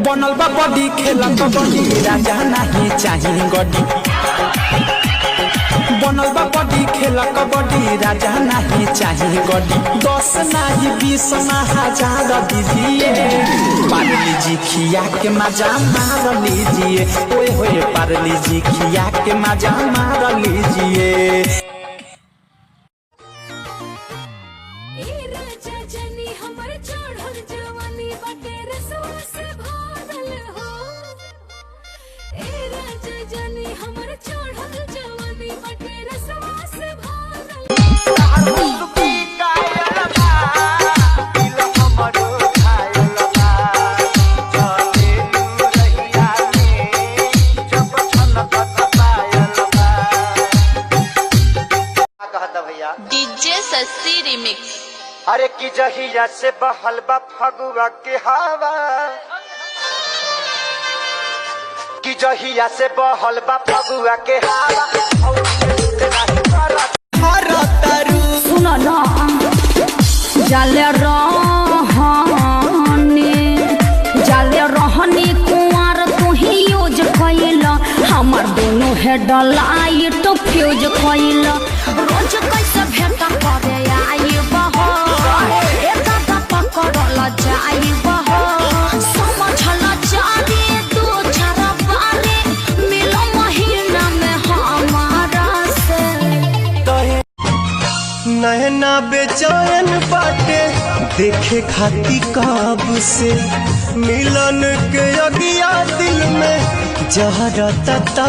बनल बा बॉडी खेला कबड्डी राजा नहीं चाहिए गड्डी बनल बा बॉडी खेला कबड्डी राजा नहीं चाहिए गड्डी 10 नहीं 20 ना 1000 दीजिए पार लीजिए खिया के मजा मार लीजिए ओए होए पार लीजिए खिया के मजा मार लीजिए। डीजे सस्ती रिमिक्स। अरे की जहिया से बहल बा फगुआ के हवा की जहिया से बहल बा फगुआ के हवा सुनो ना जाले रहने कुंवर तू ही यूज कैल हमर दोनों हेड लाइट तो फ्यूज कैल रोज कैसे भेंट करे आई बहो एक पकड़ल जाई बहो समझल जारी दू चार बारे मिलो महीना में हमारा से नैना बेचैन बाटे देखे खाती काब से मिलन के अगिया दिल में जहरा तता